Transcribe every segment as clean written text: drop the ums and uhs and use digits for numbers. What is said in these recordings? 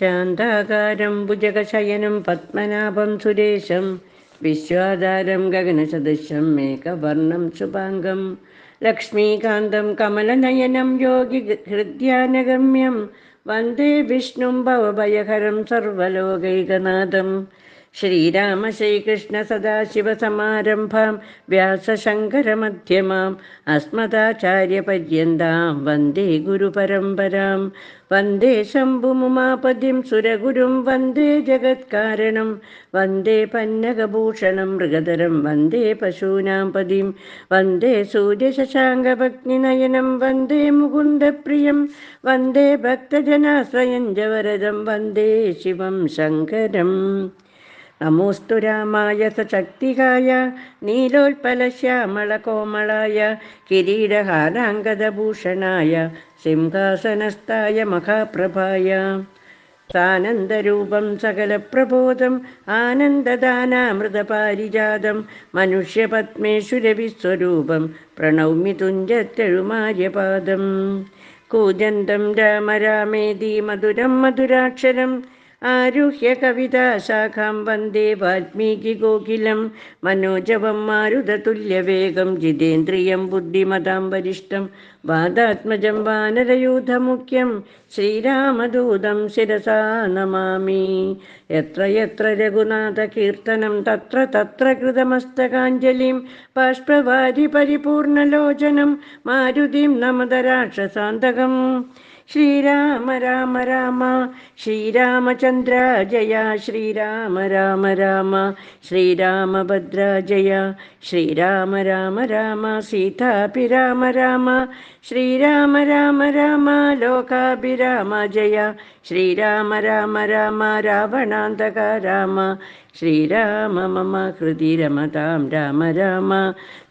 ശാന്താകാരം ഭുജഗശയനം പത്മനാഭം സുരേശം വിശ്വാധാരം ഗഗനസദൃശം മേഘവർണം ശുഭാംഗം ലക്ഷ്മീകാന്തം കമലനയനം യോഗി ഹൃദ്യാനഗമ്യം വന്ദേ വിഷ്ണും ഭവഭയഹരം സർവലോകൈകനാഥം. ശ്രീരാമ ശ്രീകൃഷ്ണ സദാശിവസമാരംഭാം വ്യാസശങ്കരമധ്യമാം അസ്മദാചാര്യപര്യന്താം വന്ദേ ഗുരുപരമ്പരാം. വന്ദേ ശംഭുമുമാപതിം സുരഗുരും വന്ദേ ജഗത്കാരണം വന്ദേ പന്നഗഭൂഷണം മൃഗധരം വന്ദേ പശൂനാം പതിം വന്ദേ സൂര്യശശാങ്കഭഗ്നിനയനം വന്ദേ മുകുന്ദപ്രിയം വന്ദേ ഭക്തജനാശ്രയം ജവരദം വന്ദേ ശിവം ശങ്കരം. നമോസ്തു രാമായ സശക്തികായ നീലോൽപലശ്യാമളകോമളായ കിരീടഹാരാംഗദഭൂഷണായ സിംഹാസനസ്ഥായ മഹാപ്രഭായ സാനന്ദരൂപം സകലപ്രബോധം ആനന്ദദാനാമൃതപാരിജാതം മനുഷ്യപത്മേശ്വരവിസ്വരൂപം പ്രണൗമി തുഞ്ചത്തെഴുമാര്യപാദം. കൂജന്തം രാമ രാമേതി മധുരം മധുരാക്ഷരം ആരുഹ്യ കവിതാശാഖാം വന്ദേ വാൽമീകിഗോകുലം മനോജവം മാരുതതുല്യവേഗം ജിതേന്ദ്രിയം ബുദ്ധിമതാം വരിഷ്ഠം വാദാത്മജം വാനരയൂഥമുഖ്യം ശ്രീരാമദൂതം ശിരസാ നമാമി. യത്ര യത്ര രഘുനാഥകീർത്തനം തത്ര തത്ര കൃതമസ്തകാഞ്ജലിം ബാഷ്പവാരി പരിപൂർണലോചനം മാരുതിം നമത രാക്ഷസാന്തകം. ശ്രീരാമ രാമ രാമ ശ്രീരാമചന്ദ്ര ജയ ശ്രീരാമ രാമ രാമ ശ്രീരാമഭദ്ര ജയ ശ്രീരാമ രാമ രാമ സീതാഭിരാമ രാമ ശ്രീരാമ രാമ രാമ ലോകാഭിരാമ ജയ ശ്രീരാമ രാമ രാമ രാവണാന്തക രാമ ശ്രീരാമ മമ ഹൃദി രമതാം രാമ രാമ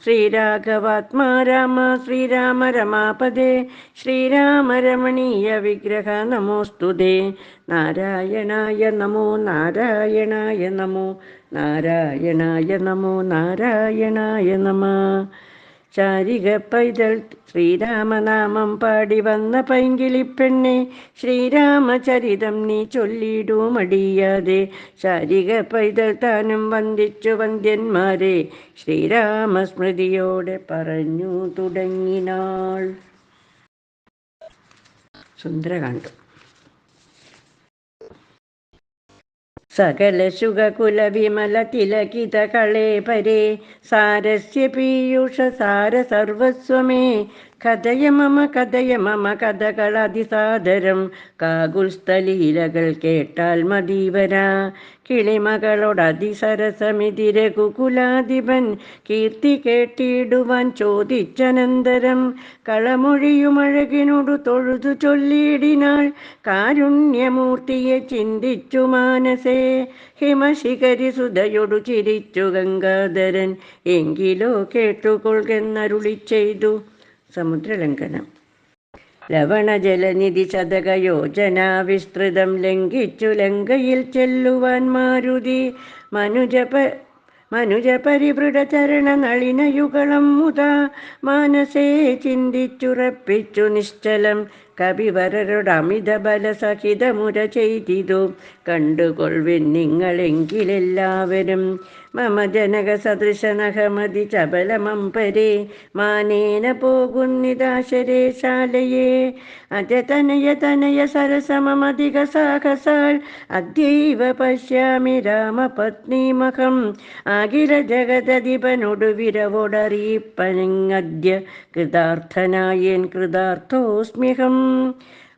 ശ്രീരാഘവാത്മാ രാമ ശ്രീരാമ രമാപദേ ശ്രീരാമ രമണീയ വിഗ്രഹ നമോസ്തുതേ. നാരായണായ നമോ നാരായണായ നമോ നാരായണായ നമോ നാരായണായ നമ. ചാരിക പൈതൽ ശ്രീരാമനാമം പാടി വന്ന പൈങ്കിളിപ്പെണ്ണെ ശ്രീരാമചരിതം നീ ചൊല്ലിടൂ മടിയാതെ. ചാരിക പൈതൽ താനും വന്ദിച്ചു വന്ദ്യന്മാരെ ശ്രീരാമസ്മൃതിയോടെ പറഞ്ഞു തുടങ്ങിനാൾ. സുന്ദരകാന്ഡം. സകല ശുഗകുല വിമല തിലകിത കളേപരേ സാരസ്യ പീയൂഷ സാര സർവസ്വമേ കഥയ മമ കഥകളതിസാദരം കാകുൽസ്ഥലീലകൾ കേട്ടാൽ മതീവരാ. കിളിമകളോടതിസരസമിതി രഘുകുലാധിപൻ കീർത്തി കേട്ടിടുവാൻ ചോദിച്ചനന്തരം കളമൊഴിയുമഴകിനോടു തൊഴുതു ചൊല്ലിയിടിനാൾ കാരുണ്യമൂർത്തിയെ ചിന്തിച്ചു മാനസേ. ഹിമശിഖരി സുധയൊടു ചിരിച്ചു ഗംഗാധരൻ എങ്കിലോ കേട്ടുകൊള്ളുന്നരുളി ചെയ്തു. സമുദ്രലംഘനം. ലവണജലനിധി ശതകയോജനാ വിസ്തൃതം ലംഘിച്ചു ലങ്കയിൽ ചെല്ലുവാൻ മാരുതി മനുജപരിവൃഢചരണ നളിനയുഗളം മുതാ മാനസേ ചിന്തിച്ചുറപ്പിച്ചു നിശ്ചലം. കവിവരരുടെ അമിത ബലസഹിതമുര ചെയ്തിതു കണ്ടുകൊള്ളുവിൻ നിങ്ങളെങ്കിലെല്ലാവരും. മമ ജനക സദൃശനഹമതി ചപലമംപരേ മാനേന പോകുന്നിതാശരേ ശാലയേ. അജതനയ സരസമധിക സാഹസാൽ അദ്യൈവ പശ്യാമി രാമപത്നീമഹം. അഖില ജഗദധിപനൊടു വിരവോടറിയിപ്പനങ്ങദ്യ കൃതാർത്ഥനായേൻ കൃതാർത്ഥോസ്മ്യഹം.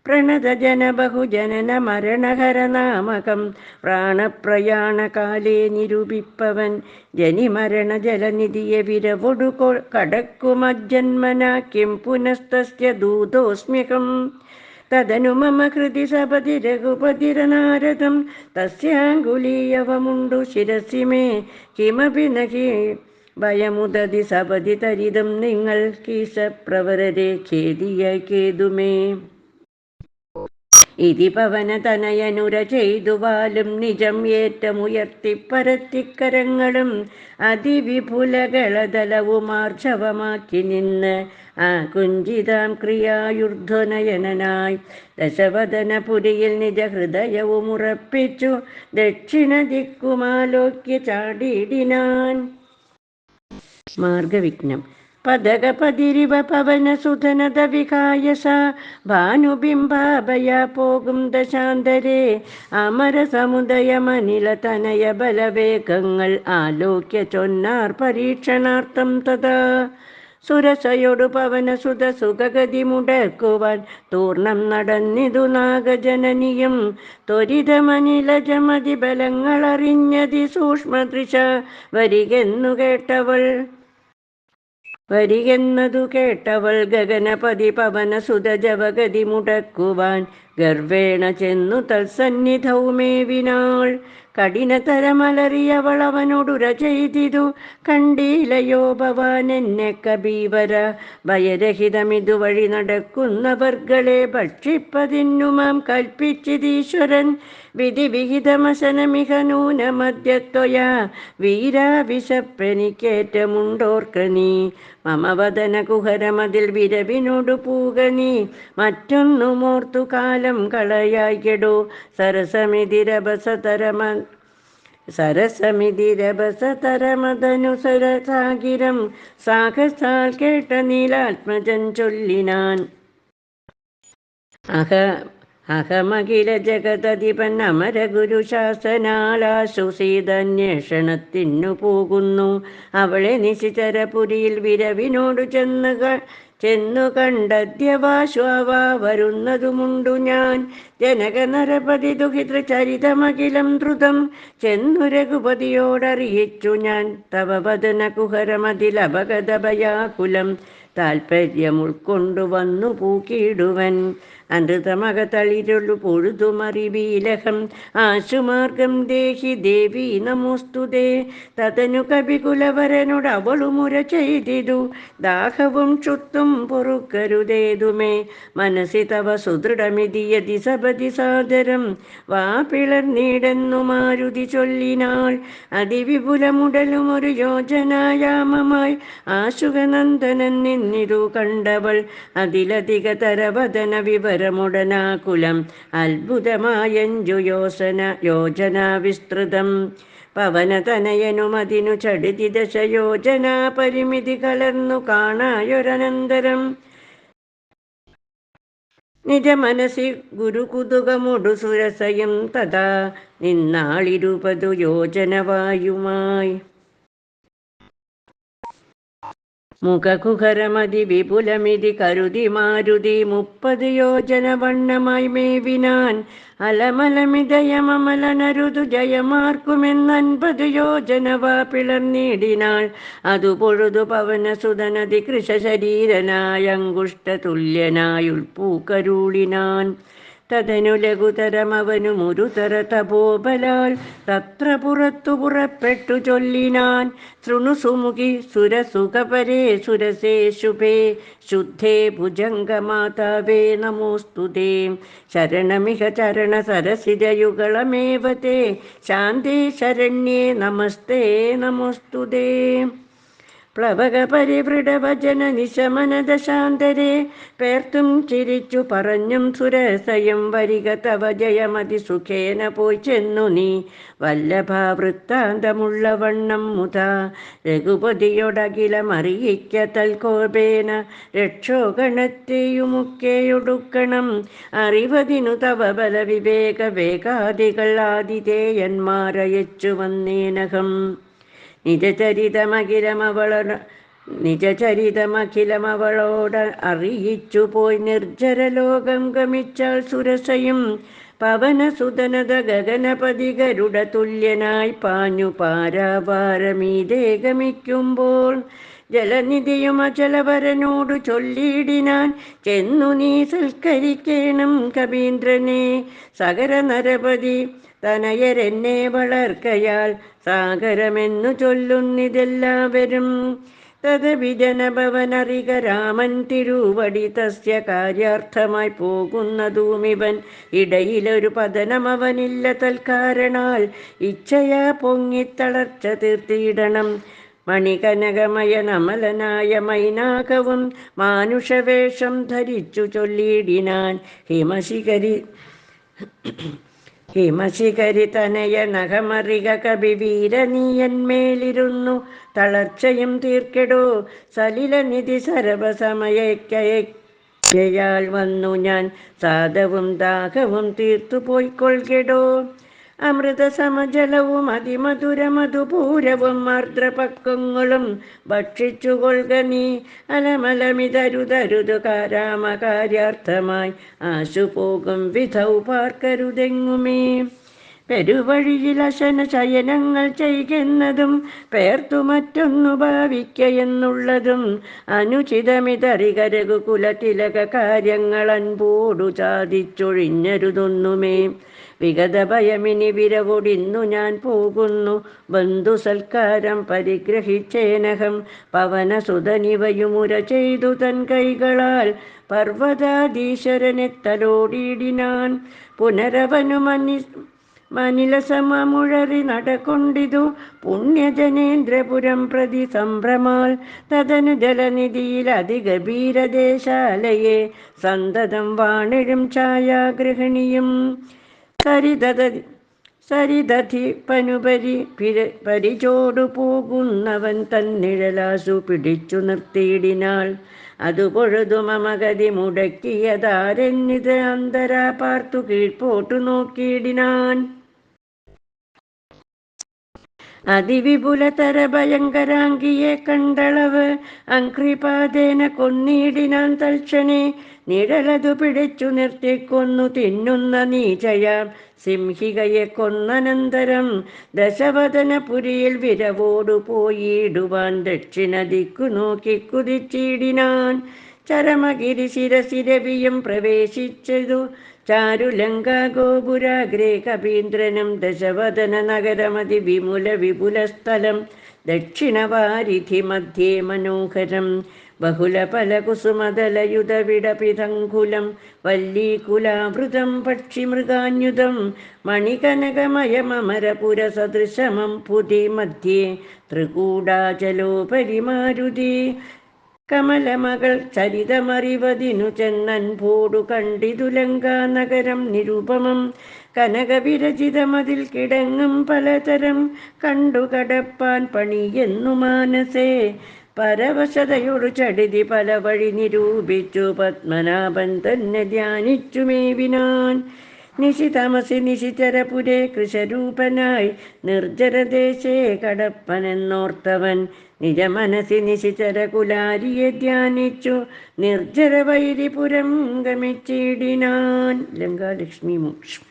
പ്രണതജന ബഹുജനന മരണഹരനാമകം പ്രാണപ്രയാണകാലേ നിരൂപിപ്പവൻ ജനിമരണ ജലനിധിയെ വിരവൊടു കടക്കുമജ്ജന്മന കിം പുനസ്തസ്യ ദൂതോസ്മ്യഹം. തദനു മമ ഹൃദി സപതി രഘുപതിരനാരദം തസ്യാങ്കുലീയവമുണ്ടു ശിരസി മേ കിമപി നഹി ഭയമുദതി സപതി തരിതം നിങ്ങൾ കീശപ്രവരരെ ഖേദിയ കേതുമേ. ഇതി പവന തനയനുര ചെയ്തുവാലും നിജം ഏറ്റമുയർത്തിപ്പരത്തിക്കരങ്ങളും അതിവിപുലകളതലവുമാർജവമാക്കി നിന്ന് ആ കുഞ്ചിതാം ക്രിയായുർധ്വനയനായി ദശവദനപുരിയിൽ നിജഹൃദയവും ഉറപ്പിച്ചു ദക്ഷിണ ദിക്കുമാലോക്യ ചാടിയിടിനാൻ. മാർഗവിഘ്നം. പദകപതിരിവ പവനസുധനത വികായസ ഭാനുബിംബാഭയ പോകും ദശാന്തരേ അമരസമുദയമനില തനയ ബലവേഗങ്ങൾ ആലോക്യ ചൊന്നാർ പരീക്ഷണാർത്ഥം തഥാ. സുരസയോടു പവനസുത സുഖഗതി മുടക്കുവാൻ തൂർണം നടന്നിതു നാഗജനനിയും ത്വരിതമനിലജമതി ബലങ്ങളറിഞ്ഞതി സൂക്ഷ്മദൃശ വരികെന്നതു കേട്ടവൾ ഗഗനപതി പവനസുത ജവഗതി മുടക്കുവാൻ ഗർവേണ ചെന്നു തത്സന്നിധൗമേവിനാൾ. കഠിനതരമലറിയവൾ അവനോടുര ചെയ്തിതു കണ്ടീലയോ ഭവാൻ എന്നെ കബീവര ഭയരഹിതമിതു വഴി നടക്കുന്നവർകളെ ഭക്ഷിപ്പതിന്നു മാം കൽപ്പിച്ചിതീശ്വരൻ വിധിവിഹിതമശനമിഹ നൂനമദ്യത്വയാ വീരാ വിശപ്പെനിക്കേറ്റമുണ്ടോർക്ക നീ മമ വദന കുഹരമതിൽ വിരവിനോടു പൂക നീ മറ്റൊന്നുമോർത്തു കാലം കളയായിടോ സരസമിതിരഭസതരമതനുസരസാഗിരം സാഹസാൽ കേട്ട നീലാത്മജൻ ചൊല്ലിനാൻ. അഹമഖില ജഗതധിപൻ അമര ഗുരുശാസനാലാശു സീതന്വേഷണത്തിനു പോകുന്നു. അവളെ നിശിചരപുരിയിൽ വിരവിനോടു ചെന്നു കണ്ടദ്യവാശ്വാവാ വരുന്നതുമുണ്ടു ഞാൻ. ജനക നരപതി ദുഹിതൃ ചരിതമഖിലം ദ്രുതം ചെന്നു രഘുപതിയോടറിയിച്ചു ഞാൻ. തവ വദന കുഹരമതിലപഗതഭയാകുലം താൽപര്യം ഉൾക്കൊണ്ടു വന്നു പൂക്കിയിടുവൻ. അനൃതമകതളിരുളു പൊഴുതുമറിവീലഹം ആശുമാർഗം ദേഹി ദേവി നമോസ്തുതേ. തതനു കവികുലവരനോട് അവളുമുര ചെയ്തിതു ദാഹവും ക്ഷുത്തും പൊറുക്കരുതേതുമേ മനസി തവ സുദൃഢമിതിയതി സപതി സാദരം വാ പിളർന്നീടെന്നു മാരുതി ചൊല്ലിനാൾ. അതിവിപുലമുടലും ഒരു യോജനായാമമായി ആശുകനന്ദനൻ നിന്നിതു കണ്ടവൾ അതിലധിക തരവദന വിവരമുടനാകുലം അത്ഭുതമായഞ്ചു യോജന വിസ്തൃതം. പവനതനയനുമതിനു ചടുതി ദശയോജനാ പരിമിതി കലർന്നു കാണായൊരനന്തരം നിജ മനസി ഗുരുകുതുകമൊടു സുരസയും തഥാ നിന്നാളിരുപതു യോജനവായുമായി. മുഖകുഹരമതി വിപുലമിതി കരുതി മാരുതി 30 യോജന വണ്ണമായി മേവിനാൻ. അലമലമിതയമമലനരുതു ജയമാർക്കുമെന്ന് 50 യോജനവാ പിളർന്നിടിനാൾ. അതു പൊഴുതു പവനസുതനതി കൃശരീരനായ അങ്കുഷ്ടതുല്യനായുൾപ്പൂക്കരുളിനാൻ. തതനു ലഘുതരമവനു മുരുതര തപോബലാൽ തത്ര പുറത്തു പുറപ്പെട്ടു ചൊല്ലിനാൻ. ശൃണു സുമുഖി സുരസുഖപരേ സുരസേ ശുഭേ ശുദ്ധേ ഭുജംഗമാതാവേ നമോസ്തുതേ. ശരണമിഹ ചരണ സരസിജയുഗളമേവ തേ ശാന്തേ ശരണ്യേ നമസ്തേ നമോസ്തുതേ. പ്ലവക പരിവൃഢവചന നിശമനദശാന്തരേ പേർത്തും ചിരിച്ചു പറഞ്ഞും സുരസയും വരിക തവ ജയമതി സുഖേന പോയി ചെന്നു നീ വല്ലഭാവൃത്താന്തമുള്ള വണ്ണം മുതാ രഘുപതിയോടകിലമറിയിക്ക തൽകോപേന രക്ഷോഗണത്തെയുമൊക്കെയൊടുക്കണം അറിവതിനു തവ ബല വിവേക വേഗാദികൾ ആതിഥേയന്മാരയച്ചു വന്നേനകം. നിജചരിതമഖിലമവളോട് അറിയിച്ചു പോയി നിർജ്ജരലോകം ഗമിച്ചാൽ സുരസയും. പവനസുതനത ഗഗനപതി ഗരുഡ തുല്യനായി പാഞ്ഞു പാരാവാരമീതേ ഗമിക്കുമ്പോൾ ജലനിധിയും അചലവരനോടു ചൊല്ലിയിടിനാൻ. ചെന്നു നീ സൽക്കരിക്കേണം കവീന്ദ്രനെ സകര നരപതി തനയരെന്നെ വളർക്കയാൽ സാഗരമെന്നു ചൊല്ലുന്നിതെല്ലാവരും. തദപി ജനഭവനറിക രാമൻ തിരുവടി തസ്യ കാര്യാർത്ഥമായി പോകുന്നതുമിവൻ. ഇടയിലൊരു പതനമവനില്ല തൽക്കാരണാൽ ഇച്ഛയാ പൊങ്ങിത്തളർച്ച തീർത്തിയിടണം. മണികനകമയ നമലനായ മൈനാകവും മാനുഷവേഷം ധരിച്ചു ചൊല്ലിയിടിനാൻ. ഹിമശിഖരി തനയ നഖമറിക കവിവീര നീയന്മേലിരുന്നു തളർച്ചയും തീർക്കെടോ. സലിലനിധി സർവസമയക്കയാൽ വന്നു ഞാൻ സാധവും ദാഹവും തീർത്തു പോയിക്കൊള്ളുകെടോ. അമൃത സമജലവും അതിമധുര മധുപൂരവും ആർദ്രപക്വങ്ങളും ഭക്ഷിച്ചു കൊള്ളുക നീ. അലമലമിതരുതരുതു രാമകാര്യാർത്ഥമായി ആശുപോകും വിധൗ പാർക്കരുതെങ്ങുമേ. പെരുവഴിയിൽ അശന ശയനങ്ങൾ ചെയ്യുന്നതും പേർത്തു മറ്റൊന്നു ഭാവിക്കയെന്നുള്ളതും അനുചിതമിതറിക രഘുകുല തിലക കാര്യങ്ങൾ അൻപോടു ചാദിച്ചൊഴിഞ്ഞരുതൊന്നുമേ. വിഗത ഭയമിനി വിരവൊടിന്നു ഞാൻ പോകുന്നു. ബന്ധു സൽക്കാരം പരിഗ്രഹിച്ചേനഹം പവനസുതനിവയുമുര ചെയ്തു തൻ കൈകളാൽ പർവ്വതാധീശ്വരനെ തലോടിയിടിനാൻ. പുനരവനു മനിലസമുഴറി നടക്കൊണ്ടിതു പുണ്യജനേന്ദ്രപുരം പ്രതി സംഭ്രമാൽ. തദനു ജലനിധിയിൽ അതിഗഭീരദേശാലയെ സന്തതം വാണിഴും ഛായാഗൃഹിണിയും. സരിദധി പനുപരി പരിചോടു പോകുന്നവൻ തന്നിഴലാസു പിടിച്ചു നിർത്തിയിടിനാൾ. അതു പൊഴുതു മമഗതി മുടക്കിയതാരെന്നിത് അന്തരാ പാർത്തു കീഴ്പോട്ടു നോക്കിയിടിനാൻ. അതിവിപുലതര ഭയങ്കരാംഗിയെ കണ്ടളവ് അംഘ്രിപാദേന കൊന്നിടിനാൻ തൽക്ഷണേ. നിഴലതു പിടിച്ചു നിർത്തിക്കൊന്നു തിന്നുന്ന നീചയാം സിംഹികയെ കൊന്നനന്തരം ദശവദനപുരിയിൽ വിരവോടു പോയിടുവാൻ ദക്ഷിണ ദിക്കു നോക്കി കുതിച്ചിടിനാൻ. ചരമഗിരി ശിരസിരവിയും പ്രവേശിച്ചതു ചാരുലങ്കാ ഗോപുരാഗ്രേ കപീന്ദ്രനും. ദശവദന നഗരമതി വിമുല വിപുലസ്ഥലം ദക്ഷിണവാരിധി മധ്യേ മനോഹരം. ബഹുലഫലകുസുമദലയുധവിടപിതങ്കുലം വല്ലീകുലാവൃതം പക്ഷിമൃഗാന്യുതം മണികനകമയമരപുരസദൃശമം പുതി മധ്യേ ത്രികൂടാചലോപരി മാരുതി. കമലമകൾ ചരിതമറിവതിനു ചെന്നൻപോടു കണ്ടിതു ലങ്കാനഗരം നിരുപമം. കനകവിരചിതമതിൽ കിടങ്ങും പലതരം കണ്ടു കടപ്പാൻ പണിയെന്നു മാനസേ. പരവശതയൊടു ചടിതി പല വഴി നിരൂപിച്ചു പത്മനാഭൻ തന്നെ ധ്യാനിച്ചു മേവിനാൻ. നിശിതമസി നിശിചരപുരേ കൃശരൂപനായി നിർജ്ജരദേശേ കടപ്പനെന്നോർത്തവൻ നിജമനസി നിശിചരകുലാരിയെ ധ്യാനിച്ചു നിർജ്ജരവൈരിപുരം ഗമിച്ചിടിനാൻ. ലങ്കാലക്ഷ്മി മോക്ഷം.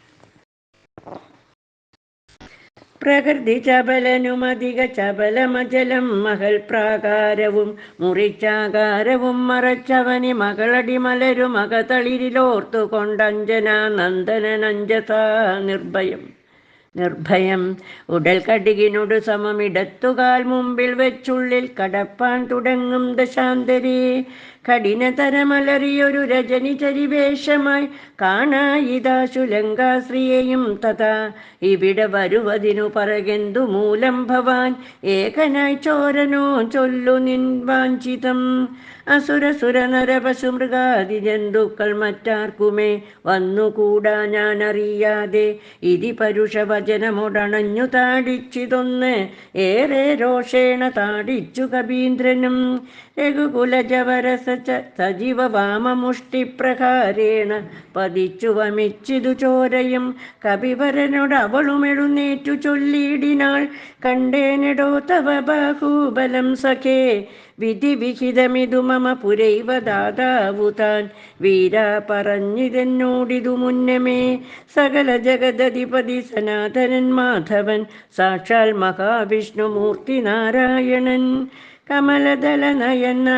പ്രകൃതി ചപലനുമധിക ചപലമജലം മഹൽ പ്രാകാരവും മുറിച്ചാകാരവും മറച്ചവനി മകളടി മലരും അകതളിരിലോർത്തു കൊണ്ടഞ്ജനാ നന്ദനനഞ്ജസാ നിർഭയം ഉടൽ കടികിനോട് സമമിടത്തുകാൽ മുമ്പിൽ വെച്ചുള്ളിൽ കടപ്പാൻ തുടങ്ങും ദശാന്തരേ. കഠിനതരമലറിയൊരു രജനി ചരിവേഷമായി കാണായിതാശു ലങ്കാശ്രീയെയും തഥാ. ഇവിടെ വരുവതിനു പറകെന്തു മൂലം ഭവാൻ ഏകനായി ചോരനോ ചൊല്ലു നിൻ വാഞ്ചിതം. അസുരസുര നരപശു മൃഗാദി ജന്തുക്കൾ മറ്റാർക്കുമേ വന്നുകൂടാ ഞാനറിയാതെ. ഇതി പരുഷവചനമൊടണഞ്ഞു താടിച്ചിതൊന്ന് ഏറെ രോഷേണ താടിച്ചു കപീന്ദ്രനും. രഘുകുലജവരസ സജീവ വാമമുഷ്ടിപ്രഹാരേണ പതിച്ചു വമിച്ചിതു ചോരയും. കപിവരനോട് അവളും എഴുന്നേറ്റു ചൊല്ലിയിടിനാൾ. കണ്ടേനെടോ തവ ബാഹുബലം സഖേ. വിധി വിഹിതമിതു മമ പുരൈവ ദാതാവു താൻ. വീരാ പറഞ്ഞിതെന്നോടിതു മുന്നമേ. സകല ജഗദധിപതി സനാതനൻ മാധവൻ സാക്ഷാൽ മഹാവിഷ്ണുമൂർത്തി നാരായണൻ. കമലദല നയന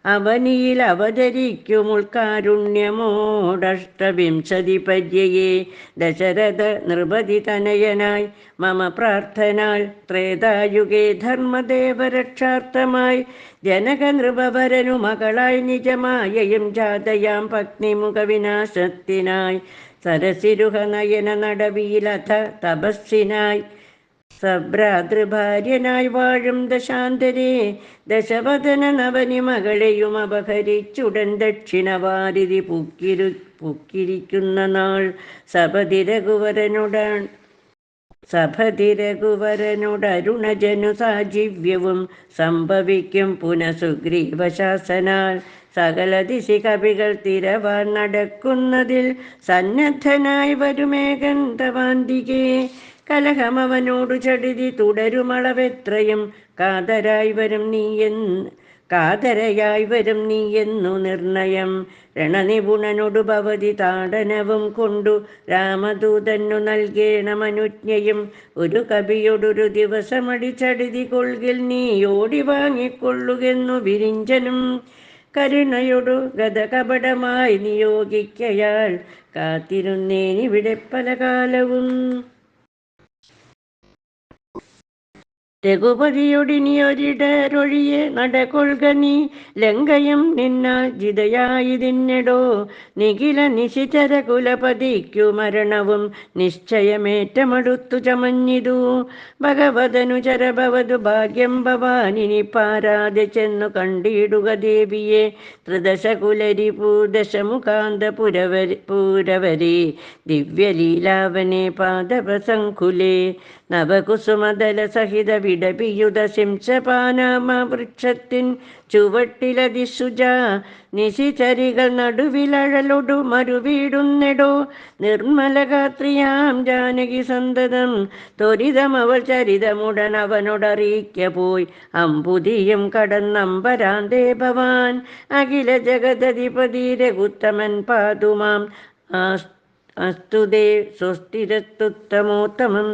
അവനിയിൽ അവതരിക്കുമുൾക്കാരുണ്യമോടഷ്ടവിംശതി പര്യയെ ദശരഥ നൃപതി തനയനായി മമ പ്രാർത്ഥനാൽ ത്രേതായുഗേ ധർമ്മദേവരക്ഷാർത്ഥമായി ജനക നൃപവരനു മകളായി നിജമായയും ജാതയാം പത്നിമുഖവിനാശത്തിനായി സരസിരുഹ നയന നടവിയിലഥ തപസ്സിനായി സഭ്രാതൃഭാര്യനായി വാഴും ദശാന്തരേ ദശവദന നവനി മകളെയും അപഹരിച്ചുടൻ ദക്ഷിണവാരിധി പുക്കിരിക്കുന്ന നാൾ സപതി രഘുവരനോടരുണജനു സാജീവ്യവും സംഭവിക്കും പുനഃസുഗ്രീവശാസനാൽ സകല ദിശി കവികൾ തിരവാൻ നടക്കുന്നതിൽ സന്നദ്ധനായി വരുമേകൻ തവാന്തികേ കലഹമവനോടു ചടിതി തുടരുമളവെത്രയും കാതരായി വരും നീയെന്നു നിർണയം രണനിപുണനോടു ഭവതി താടനവും കൊണ്ടു രാമദൂതന്നു നൽകേണമനുജ്ഞയും ഒരു കവിയോടൊരു ദിവസമടിച്ചടിതി കൊൾകിൽ നീ ഓടി വാങ്ങിക്കൊള്ളുകെന്നു വിരിഞ്ചനും കരുണയൊടു ഗതകപടമായി നിയോഗിക്കയാൽ കാത്തിരുന്നേനിവിടെ പല കാലവും. രഘുപതിയൊടിനിയൊരിടരൊഴിയെ നടകൊൾക നീ ലങ്കയും നിന്നാൽ ജിതയായതിന്നെടോ നിഖില നിശിചര കുലപതിക്കു മരണവും നിശ്ചയമേറ്റമടുത്തു ചമഞ്ഞിതു ഭഗവതനു ചരഭവതു ഭാഗ്യം ഭവാനിനി പാരാതെ ചെന്നു കണ്ടിടുക ദേവിയെ ത്രിദശകുലരി പൂദശമുഖാന്ത പൂരവരി ദിവ്യലീലാവനെ പാദപസംകുലേ നവകുസുമദല സഹിത വിടപിയുത ശിംശപാനാമ വൃക്ഷത്തിൻ ചുവട്ടിലതിസുജ നിശിചരികൾ നടുവിലഴലൊടു മരുവീടുന്നെടോ നിർമ്മലഗാത്രിയാം ജാനകി സന്തതം ത്വരിതമവൾ ചരിതമുടൻ അവനോടറിയിക്ക പോയി അമ്പുതിയും കടന്നമ്പരാന്തേ ഭവാൻ അഖില ജഗദധിപതി രഘുത്തമൻ പാതുമാം അസ്തുതേ സ്വസ്തിരസ്തുത്തമോത്തമം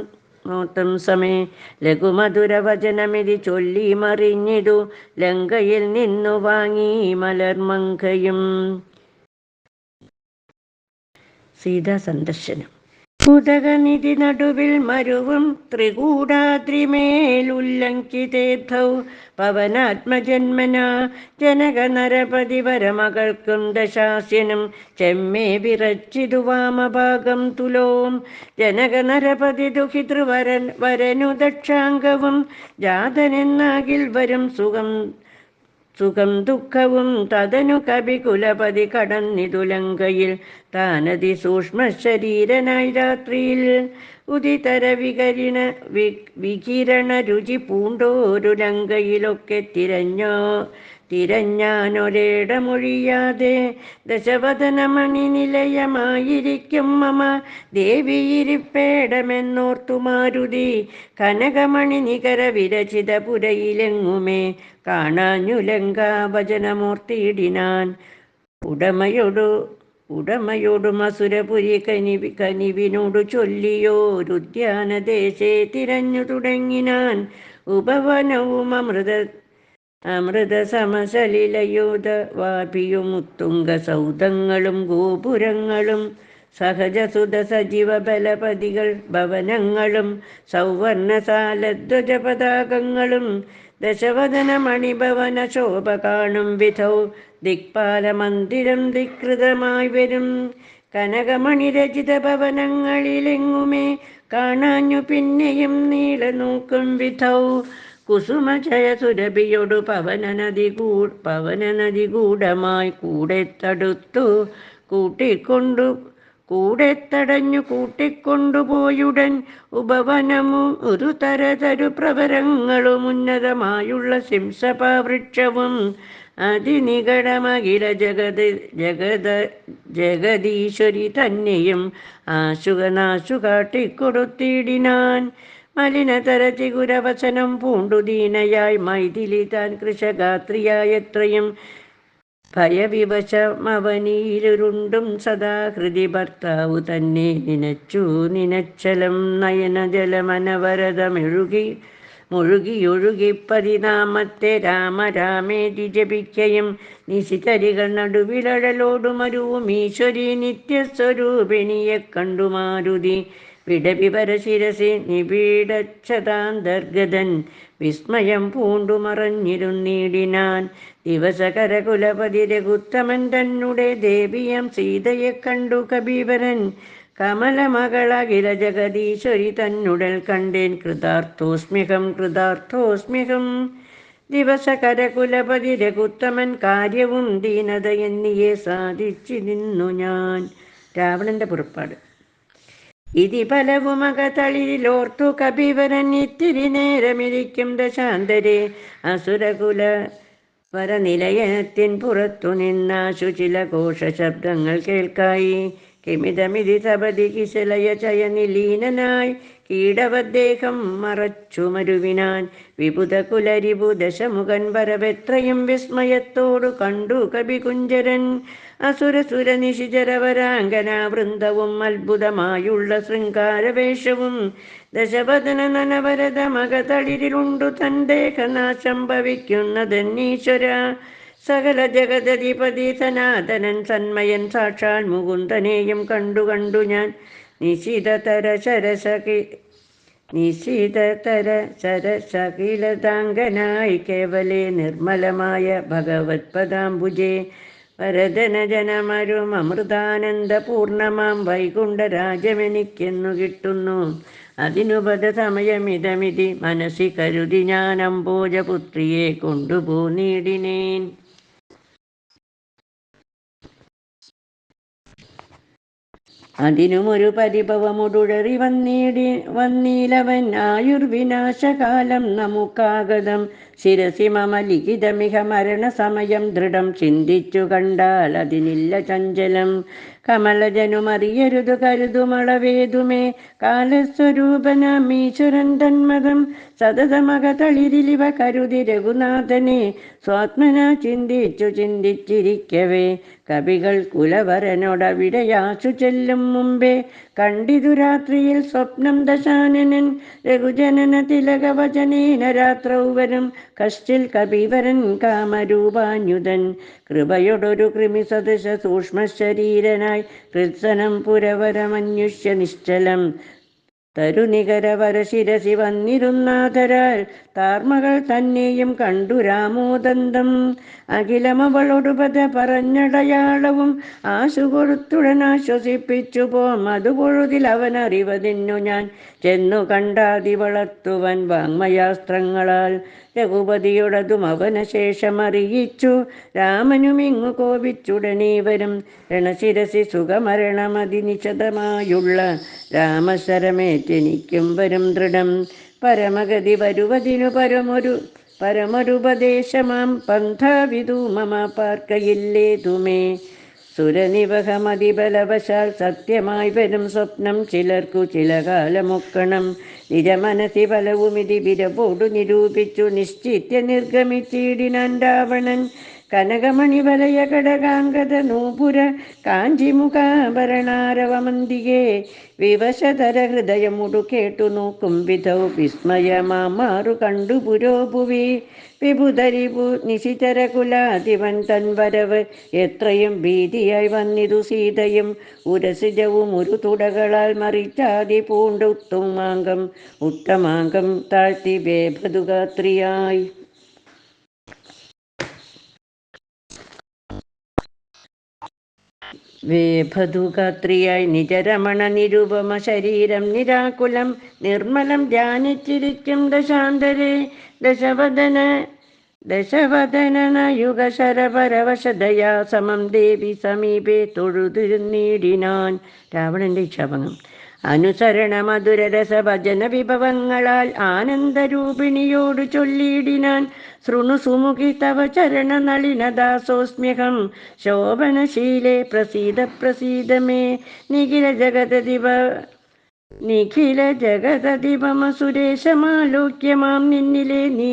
സമേ ലഘുമധുരവചനമിതി ചൊല്ലി മറിഞ്ഞിതു ലങ്കയിൽ നിന്നു വാങ്ങി മലർമങ്കയും. സീതാ സന്ദർശനം. ഉദകനിധി നടുവിൽ മരുവും ത്രികൂടാദ്രിമേലുല്ലംഘിതേർത്ഥൗ പവനാത്മജന്മന ജനക നരപതി വരമകൾക്കും ദശാസ്യനും ചെമ്മേ വിറച്ചിതു വാമഭാഗം തുലോം ജനക നരപതി വരനു ദക്ഷാംഗവും ജാതനെന്നാകിൽ വരും സുഖം ദുഃഖവും തതനു കവികുലപതി കടന്നിതു ലങ്കയിൽ താനതി സൂക്ഷ്മ ശരീരനായി രാത്രിയിൽ ഉദിതര വികിരണ രുചി പൂണ്ടോരു ലങ്കയിലൊക്കെ തിരഞ്ഞാനൊരേടമൊഴിയാതെ ദശവദനമണി നിലയമായിരിക്കും മമ ദേവിയിരിപ്പേടമെന്നോർത്തു മാരുതി കനകമണി നികര വിരചിത പുരയിലെങ്ങുമേ കാണാഞ്ഞു ലങ്കാഭജനമൂർത്തിയിടിനാൻ ഉടമയോടും അസുരപുരി കനിവിനോടു ചൊല്ലിയോരുദ്യാനദേശേ തിരഞ്ഞു തുടങ്ങിനാൻ ഉപവനവും അമൃത സമസലിലയോധ വാപിയും ഉത്തുംഗ സൗധങ്ങളും ഗോപുരങ്ങളും സഹജസുത സജീവ ബലപതികൾ ഭവനങ്ങളും സൗവർണസാലധ്വജ പതാകങ്ങളും ദശവദന മണിഭവന ശോഭ കാണും വിധൗ ദിക്പാല മന്ദിരം ധികൃതമായി വരും കനകമണി രചിത ഭവനങ്ങളിലെങ്ങുമേ കാണാഞ്ഞു പിന്നെയും നീള നോക്കും വിധൗ കുസുമജയ സുരഭിയോടു പവനനദി ഗൂഢമായി കൂട്ടിക്കൊണ്ടുപോയുടൻ ഉപവനവും ഒരു തരതരു പ്രവരങ്ങളും ഉന്നതമായുള്ള ശിംസപാവൃക്ഷവും അതിനികടമഖില ജഗദീശ്വരി തന്നെയും ആശുകനാശു കാട്ടിക്കൊടുത്തിടിനാൻ മലിനതര ചിഗുരവസനം പൂണ്ടു ദീനയായി മൈഥിലി താൻ കൃശഗാത്രിയായത്രയും ഭയവിവശമവനിയിലുരുണ്ടും സദാ ഹൃദി ഭർത്താവു തന്നെ നിനച്ചലം നയനജലമനവരതമെഴുകി മുഴുകിയൊഴുകി പതിനാമത്തെ രാമ രാമേതി ജപിക്കയും നിശിതരികൾ നടുവിലഴലോടുമരുവും ഈശ്വരി നിത്യസ്വരൂപിണിയെ കണ്ടു മാരുതി വിടവിപരശിരസി നിബീഡക്ഷതാന്തർഗതൻ വിസ്മയം പൂണ്ടു മറഞ്ഞിരുന്നീടിനാൻ. ദിവസകരകുലപതി രഘുത്തമൻ തന്നെ ദേവിയം സീതയെ കണ്ടു കബീവരൻ കമലമകളകില ജഗദീശ്വരി തന്നുടൽ കണ്ടേൻ കൃതാർത്ഥോസ്മ്യഹം കൃതാർത്ഥോസ്മ്യഹം. ദിവസകരകുലപതി രഘുത്തമൻ കാര്യവും ദീനത എന്നിയെ സാധിച്ചിരുന്നു ഞാൻ. രാവണന്റെ പുറപ്പാട്. ഇതി പലവുമകതളിരിലോർത്തു കപിവരൻ ഇത്തിരി നേരമിരിക്കും ദശാന്തരെ അസുരകുല വരനിലയത്തിൻ പുറത്തു നിന്നാശു ചില ഘോഷശബ്ദങ്ങൾ കേൾക്കായി. കിമിതമിതി സപതി കിശലയ ചയനിലീനനായി കീടവദ്ദേഹം മറച്ചു മരുവിനാൻ. വിബുധകുലരിപു ദശമുഖൻ വരവെത്രയും വിസ്മയത്തോടു കണ്ടു കവികുഞ്ചരൻ. അസുരസുര നിശിചരവരാങ്കനാവൃന്ദവും അത്ഭുതമായുള്ള ശൃംഗാരവേഷവും ദശവദന നനവരത മകതളിരിലുണ്ടു തൻ ദേഹനാശം ഭവിക്കുന്നതെന്നീശ്വര. സകല ജഗദധിപതി സനാതനൻ സന്മയൻ സാക്ഷാൽ മുകുന്ദനെയും കണ്ടു ഞാൻ. നിശിതതര ശരശകിലതാംഗനായി കേവലേ നിർമ്മലമായ ഭഗവത് പദാംബുജേ വരദന ജനമരും അമൃതാനന്ദപൂർണമാം വൈകുണ്ഠരാജ്യമെനിക്കെന്നു കിട്ടുന്നു. അതിനുപത സമയമിതമിതി മനസ്സി കരുതി ഞാൻ അംബോജപുത്രിയെ കൊണ്ടുപോന്നീടിനേൻ. അതിനുമൊരു പരിഭവമുടുഴറി വന്നീലവൻ ആയുർവിനാശകാലം നമുക്കാഗതം. ശിരസി മമ ലിഖിതമിഹ മരണസമയം ദൃഢം ചിന്തിച്ചു കണ്ടാൽ അതിനില്ല ചഞ്ചലം. കമലജനുമറിയരുതു കരുതുമളവേതുമേ കാലസ്വരൂപനാമീശ്വരൻ തന്മതം. സതതമകതളിരിലിവ കരുതി രഘുനാഥനെ സ്വാത്മന ചിന്തിച്ചിരിക്കവേ കവികൾ കുലവരനോടവിടെയാശു ചെല്ലും മുമ്പേ കണ്ടിതു രാത്രിയിൽ സ്വപ്നം ദശാനനൻ. രഘുജനന തിലകവചനേന രാത്രൗ വരും കശ്ചിൽ കപിവരൻ കാമരൂപാന്യുതൻ. കൃപയൊടൊരു കൃമിസദൃശ സൂക്ഷ്മശരീരനായി കൃത്സനം പുരവരമന്യുഷ്യ നിശ്ചലം. തരുനികരവരശിരസി വന്നിരുന്നാഥരാൽ താർമകൾ തന്നെയും കണ്ടു രാമോദന്തം. അഖിലമവളൊടുപത പറഞ്ഞടയാളവും ആശു കൊടുത്തുടനാശ്വസിപ്പിച്ചു പോം. അതുപൊഴുതിൽ അവനറിവതിന്നു ഞാൻ ചെന്നു കണ്ടാതി വളർത്തുവൻ വാങ്മയാസ്ത്രങ്ങളാൽ. രഘുപതിയോടതും അവനശേഷമറിയിച്ചു രാമനുമിങ്ങു കോപിച്ചുടനേ വരും. രണശിരസി സുഖമരണമതിനിശതമായുള്ള രാമശരമേറ്റെനിക്കും വരും ദൃഢം. പരമഗതി വരുവതിനു പരമൊരുപദേശമാം പന്ഥാവിധു മമ പാർക്കയില്ലേതുമേ. സുരനിവഹമതിബലവശാൽ സത്യമായി വരും സ്വപ്നം ചിലർക്കു ചില കാലമൊക്കണം. നിജമനസി ഫലവുമിതി വിരവോടു നിരൂപിച്ചു നിശ്ചിത്യ നിർഗമിച്ചിടിനാൻ രാവണൻ. കനകമണി വലയ കടകാംഗത നൂപുര കാഞ്ചിമുഖാഭരണാരവമന്തികേ വിവശതര ഹൃദയമുടു കേട്ടു നോക്കും വിധൗ വിസ്മയമാറു കണ്ടു പുരോഭുവി. വിഭുധരിപു നിശിചരകുലാധിപൻ തൻ വരവ് എത്രയും ഭീതിയായി വന്നിതു സീതയും. ഉരസിജവും ഒരു തുടകളാൽ മറിച്ചാതി പൂണ്ട് ഉത്തമാംഗം താഴ്ത്തി വേഭതുഗാത്രിയായി. വേഭതുഗാത്രിയായി നിജരമണ നിരുപമ ശരീരം നിരാകുലം നിർമ്മലം ധ്യാനിച്ചിരിക്കും ദശാന്തരെ. ദശവദനയുഗശരപരവശതയാ സമം ദേവി സമീപേ തൊഴുതിരുന്നീടിനാൻ. രാവണന്റെ ഇച്ഛാഭംഗം. അനുസരണ മധുരരസഭജന വിഭവങ്ങളാൽ ആനന്ദരൂപിണിയോടു ചൊല്ലിയിടിനാൻ. ശൃണു സുമുഖി തവ ചരണ നളിനദാസോസ്മ്യഹം ശോഭനശീലേ പ്രസീദ മേ. നിഖില ജഗതധിപമ സുരേശമാലോക്യമാം നിന്നിലെ നീ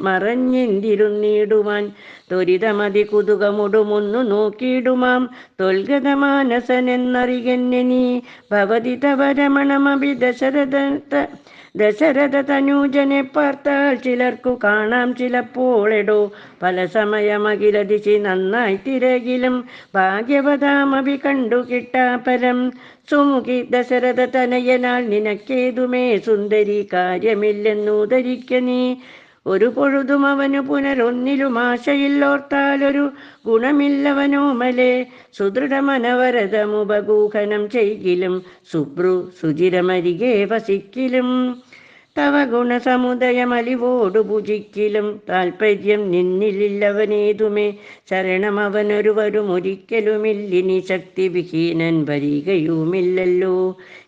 മറഞ്ഞെന്തിരുന്നിടുവാൻ. ത്വരിതമതി കുതുകമുടുമൊന്നു നോക്കിയിടുമാം തൊൽഗത മാനസനെന്നറികന്നെ നീ. ഭവതി തവ രമണമഭി ദശരഥ തനൂജനെ പാർത്താൽ ചിലർക്കു കാണാം ചിലപ്പോളെടോ പല സമയമകിലതിശി നന്നായി തിരകിലും ഭാഗ്യവതാമഭി കണ്ടു കിട്ടാപരം. സുമുഖി ദശരഥ തനയനാൽ നിനക്കേതുമേ സുന്ദരി കാര്യമില്ലെന്നു ധരിക്ക നീ. ഒരു പൊഴുതും അവനു പുനരൊന്നിലും ആശയില്ലോർത്താലൊരു ഗുണമില്ലവനോമലേ. സുദൃഢമനവരതമുപഗൂഹനം ചെയ്കിലും സുബ്രു സുചിരമരികെ വസിക്കിലും. തവ ഗുണസമുദയമലിവോടു ഭുജിക്കിലും താൽപര്യം നിന്നിലില്ലവനേതുമേ. ശരണമവനൊരുവരും ഒരിക്കലുമില്ലിനി ശക്തി വിഹീനൻ വരികയുമില്ലല്ലോ.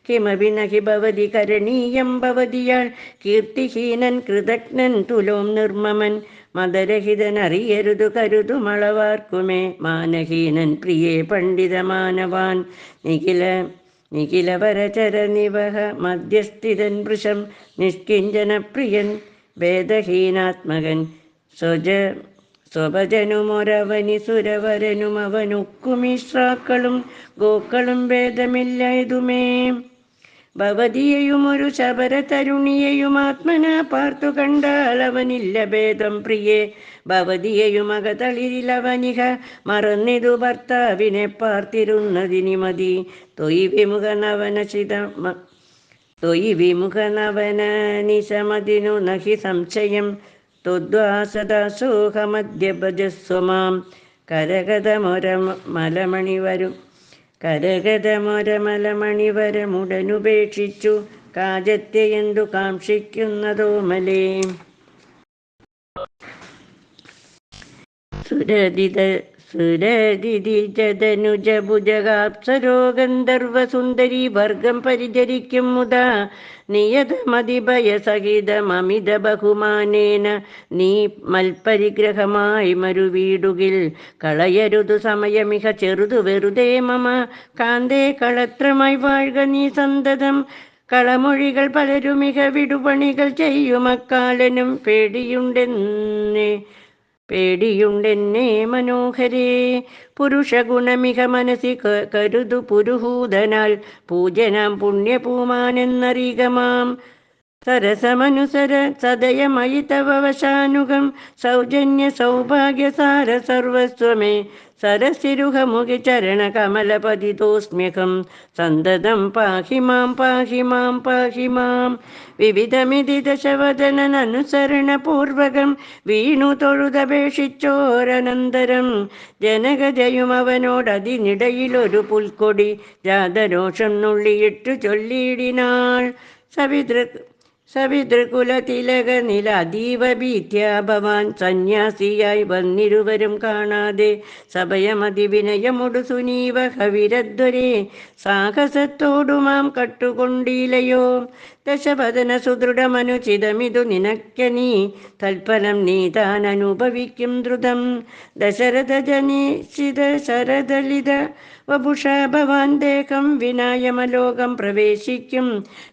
കിമപി നഹി ഭവതി കരണീയം ഭവതിയാൽ കീർത്തിഹീനൻ കൃതജ്ഞൻ തുലോം നിർമ്മമൻ. മതരഹിതനറിയരുതു കരുതുമളവാർക്കുമേ മാനഹീനൻ പ്രിയേ പണ്ഡിതമാനവാൻ. നിഖിലവരചര നിവഹ മധ്യസ്ഥിതൻ വൃഷം നിഷ്കിഞ്ചനപ്രിയൻ ഭേദഹീനാത്മകൻ സ്വഭജനുമൊരവനി സുരവരനും അവനൊക്കുമിശ്രാക്കളും ഗോക്കളും ഭേദമില്ലായതുമേ. ഭവതിയെയുമൊരു ശബര തരുണിയെയും ആത്മന പാർത്തു കണ്ടാൽ അവനില്ല ഭേദം പ്രിയേ. ഭവതിയെയും അകതളിരിലവനിക മറന്നിതു ഭർത്താവിനെ പാർത്തിരുന്നതിനി മതി. തൊയ് വിമുഖനവന നിശമതിനു നഹി സംശയം ത്വദ്വാസദാസോഹമദ്യഭജസ്വമാം. കരഗതമൊരമലമണിവരമുടനുപേക്ഷിച്ചു കാജത്തെ എന്തു കാക്ഷിക്കുന്നതോമലേ. സുരദിജതനുജഭുജഗാപ്സരോ ഗന്ധർവസുന്ദരീ വർഗം പരിചരിക്കും മുതാ. നിയതമതിഭയസഹിതമമിത ബഹുമാനേന നീ മൽപരിഗ്രഹമായി മരുവീടുകിൽ കളയരുതു സമയമിഹ ചെറുതു വെറുതെ മമ. കാന്തേ കളത്രമായി വാഴ്ക നീ സന്തതം. കളമൊഴികൾ പലരുമിക വിടുപണികൾ ചെയ്യുമക്കാലനും പേടിയുണ്ടെന്നെ മനോഹരേ. പുരുഷഗുണമിക മനസി കരുതു പുരുഹൂതനാൽ പൂജനാം പുണ്യപൂമാനെന്നറികമാം. സരസമനുസര സദയമയി തവ വശാനുഗം സൗജന്യ സൗഭാഗ്യസാര സർവസ്വമേ. സരസിരുഹമുഖി ചരണ കമലപതിതോസ്മ്യഹം സന്തതം പാഹി മാം പാഹി മാം പാഹി മാം. വിവിധമിതി ദശവദനനുസരണപൂർവകം വീണു തൊഴുതപേക്ഷിച്ചോരനന്തരം ജനകജയും അവനോടതിനിടയിലൊരു പുൽക്കൊടി ജാതരോഷം നുള്ളിയിട്ടു ചൊല്ലിയിടിനാൾ. സവിതൃകുലതിലക നില അതീവ ഭീത്യാ ഭവാൻ. സന്യാസിയായി വന്നിരുവരും കാണാതെ സഭയമതി വിനയമൊടു സുനീവ ഹവിരധ്വരേ. സാഹസത്തോടുമാം കട്ടുകൊണ്ടിലയോ ദശവദന സുദൃഢമനുചിതമിതു നിനക്കനീ. തൽഫലം നീ താൻ അനുഭവിക്കും ദ്രുതം. ദശരഥ ജനിഷിത ശരദലിത വപുഷാ ഭവാൻ ദേഹം വിനായമലോകം പ്രവേശിക്കും.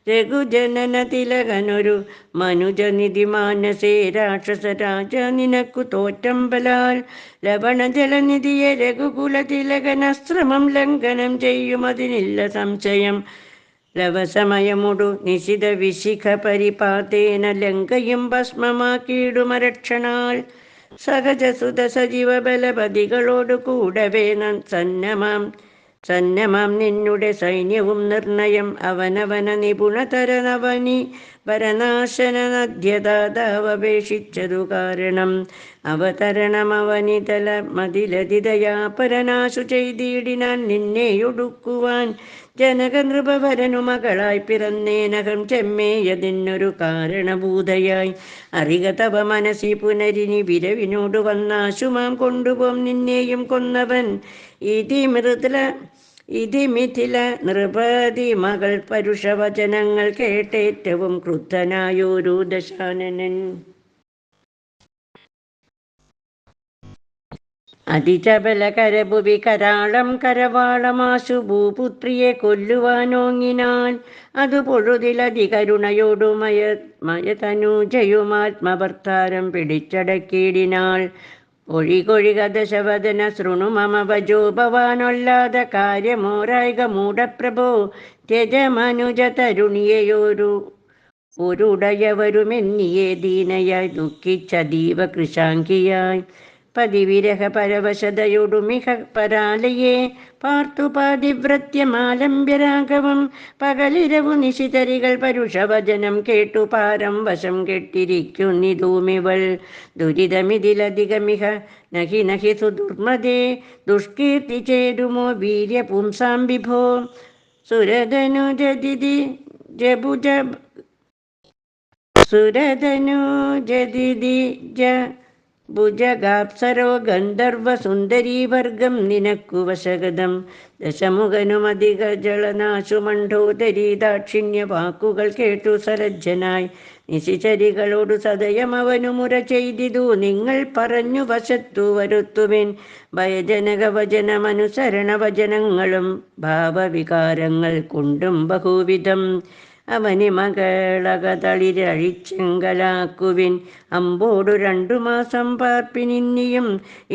രഘുജനന തിലകനൊരു മനുജനിധി മാനസേ. രാക്ഷസരാജ നിനക്കു തോറ്റമ്പലാൽ ലവണജലനിധിയെ രഘുകുല തിലകനശ്രമം ലംഘനം ചെയ്യുമതിനില്ല സംശയം. ലവസമയമൊടു നിശിത വിശിഖ പരിപാതേന ലങ്കയും ഭസ്മമാക്കിയിടുമരക്ഷണാൽ. സഹജസുത സജീവ ബലപതികളോടു കൂടവേ സന്നമാം നിന്നുടെ സൈന്യവും നിർണയം. അവനവന നിപുണതരനവനി വരനാശന നദ്യതാവപേക്ഷിച്ചതു കാരണം. അവതരണമവനിതല മതിലതിതയാ പരനാശു ചെയ്തിടിനാൻ നിന്നെയൊടുക്കുവാൻ. ജനക നൃപവരനു മകളായി പിറന്നേനകം ചെമ്മേയതിനൊരു കാരണഭൂതയായി. അറിക തവ മനസി പുനരിനി വിരവിനോട് വന്നാശുമാം കൊണ്ടുപോം നിന്നെയും കൊന്നവൻ. ഇതി മിഥില നൃപതി മകൾ പരുഷവചനങ്ങൾ കേട്ടേറ്റവും ക്രുദ്ധനായൊരു ദശാനനൻ. അതിചബല കരഭുവി കരാളം കരവാളമാശു ഭൂപുത്രിയെ കൊല്ലുവാനോങ്ങിനാൻ. അതു പൊഴുതിലതികരുണയോടു മയതനൂജയുമാത്മഭർത്താരം പിടിച്ചടക്കിയിടിനാൾ. ഒഴികൊഴിക ദശവദന ശൃണു മമ ഭജോ ഭവാനൊല്ലാത കാര്യമോരായിക മൂഢപ്രഭോ ത്യജമനുജ തരുണിയെയൊരു ഒരുടയവരുമെന്നിയെ ദീനയായി ദുഃഖിച്ചതീവ കൃശാങ്കിയായി പതിവിരഹ പരവശതയൊടുമിഹ പരാലയെ പാർത്തു പാതിവ്രത്യമാലംബ്യരാഘവം പകലിരവു നിശിതരികൾ പരുഷവചനം കേട്ടു പാരം വശം കെട്ടിരിക്കുന്നിതൂമിവൾ ദുരിതമിതിലധികമിഹ നഹി നഹി സുദുർമതേ ദുഷ്കീർത്തി ചേരുമോ വീര്യപുംസാം വിഭോ സുരതനുജതിഥി ജബുജ സുരതനുജതിഥി ജ ഭുജഗാപ്സരോ ഗന്ധർവസുന്ദരീവർഗം നിനക്കു വശഗതം ദശമുഖനുമധിക ജളനാശു മണ്ഡോദരീ ദാക്ഷിണ്യ വാക്കുകൾ കേട്ടു സലജ്ജനായി നിശിചരികളോടു സദയം അവനു മുര ചെയ്തിതു നിങ്ങൾ പറഞ്ഞു വശത്തു വരുത്തുവിൻ ഭയജനക വചനമനുസരണ വചനങ്ങളും ഭാവവികാരങ്ങൾ കൊണ്ടും ബഹുവിധം അവനെ മകളകതളിരഴിച്ചെങ്കലാക്കുവിൻ അമ്പോടു 2 മാസം പാർപ്പിനിന്നിയും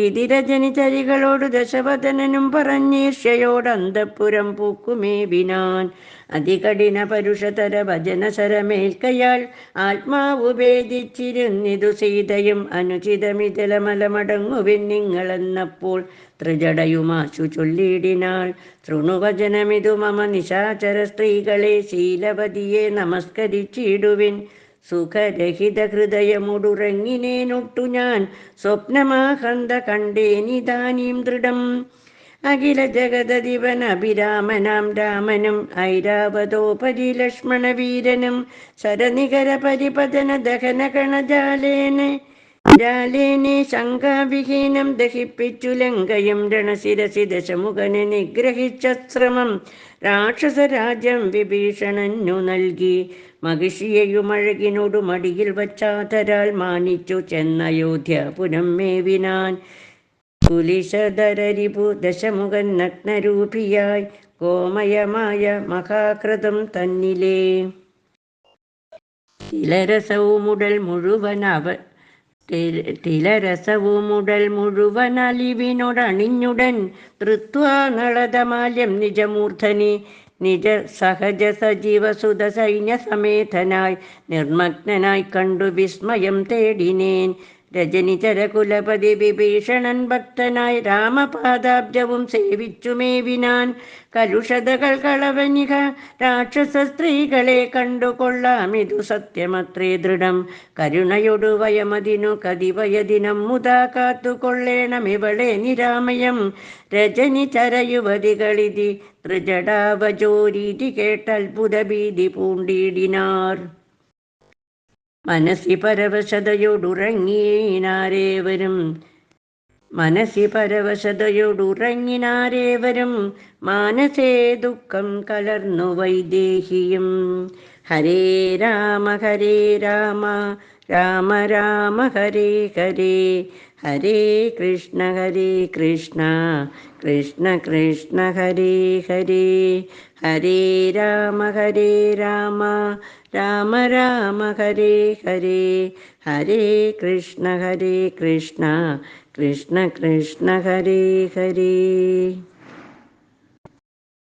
ഇതിരജനിചരികളോടു ദശവദനനും പറഞ്ഞീർഷ്യയോട് അന്തഃപുരം പൂക്കുമേവിനാൻ അതികഠിന പരുഷതര ഭജനസരമേൽക്കയാൽ ആത്മാവു ഭേദിച്ചിരുന്നിതു സീതയും അനുചിതമിതലമലമടങ്ങുവിൻ നിങ്ങളെന്നപ്പോൾ ത്രിജടയുമാശു ചൊല്ലിയിടിനാൾ ശൃണുവചനമിതു മമ നിശാചര സ്ത്രീകളെ ശീലവതിയെ നമസ്കരിച്ചിടുവിൻ സുഖരഹിത ഹൃദയമുടുറങ്ങിനേനൊട്ടു ഞാൻ സ്വപ്നമാഹന്ത കണ്ടേനിതാനീം ദൃഢം അഖില ജഗദധിപൻ അഭിരാമനാം രാമനും ഐരാവതോപരി ലക്ഷ്മണവീരനും ശരനികര പരിപതന ദഹന കണജാലേനെ ശങ്കാവിഹീനം ദഹിപ്പിച്ചു ലങ്കയും രണശിരസി ദശമുഖനെ നിഗ്രഹിച്ച ശ്രമം രാക്ഷസരാജ്യം വിഭീഷണനു നൽകി മഹിഷിയെയുമഴകിനോടു മടിയിൽ വച്ചാതരാൽ മാനിച്ചു ചെന്നയോധ്യ പുനം മേവിനാൻ കുലിശധരരിപു ദശമുഖൻ നഗ്നരൂപിയായി കോമയമായ മഹാകൃതം തന്നിലേ തിലരസവുമുടൽ മുഴുവനലിവിനോടണിഞ്ഞുടൻ തൃത്വാ നളതമാല്യം നിജമൂർധനി നിജ സഹജ സജീവസുത സൈന്യസമേതനായി നിർമ്മഗ്നനായി കണ്ടു വിസ്മയം തേടിനേൻ രജനിചരകുലപതി വിഭീഷണൻ ഭക്തനായി രാമപാദാബ്ജവും സേവിച്ചുമേവിനാൻ കലുഷതകൾ കളവനിക രാക്ഷസ സ്ത്രീകളെ കണ്ടുകൊള്ളാമിതു സത്യമത്രേ ദൃഢം കരുണയൊടു വയമതിനു കതിവയദിനം മുതാ കാത്തുകൊള്ളേണമിവളെ നിരാമയം രജനിചരയുവതികളിതി ത്രിജടാവജോരീതി കേട്ടത്ഭുത ഭീതി പൂണ്ടിടിനാർ മനസ്സി പരവശതയോടുറങ്ങിനാരേവരും മാനസേ ദുഃഖം കലർന്നു വൈദേഹിയും ഹരേ രാമ രാമ രാമ ഹരേ ഹരേ ഹരേ കൃഷ്ണ കൃഷ്ണ കൃഷ്ണ ഹരേ ഹരേ ഹരേ രാമ രാമ രാമ ഹരേ ഹരേ ഹരേ കൃഷ്ണ കൃഷ്ണ കൃഷ്ണ ഹരേ ഹരേ.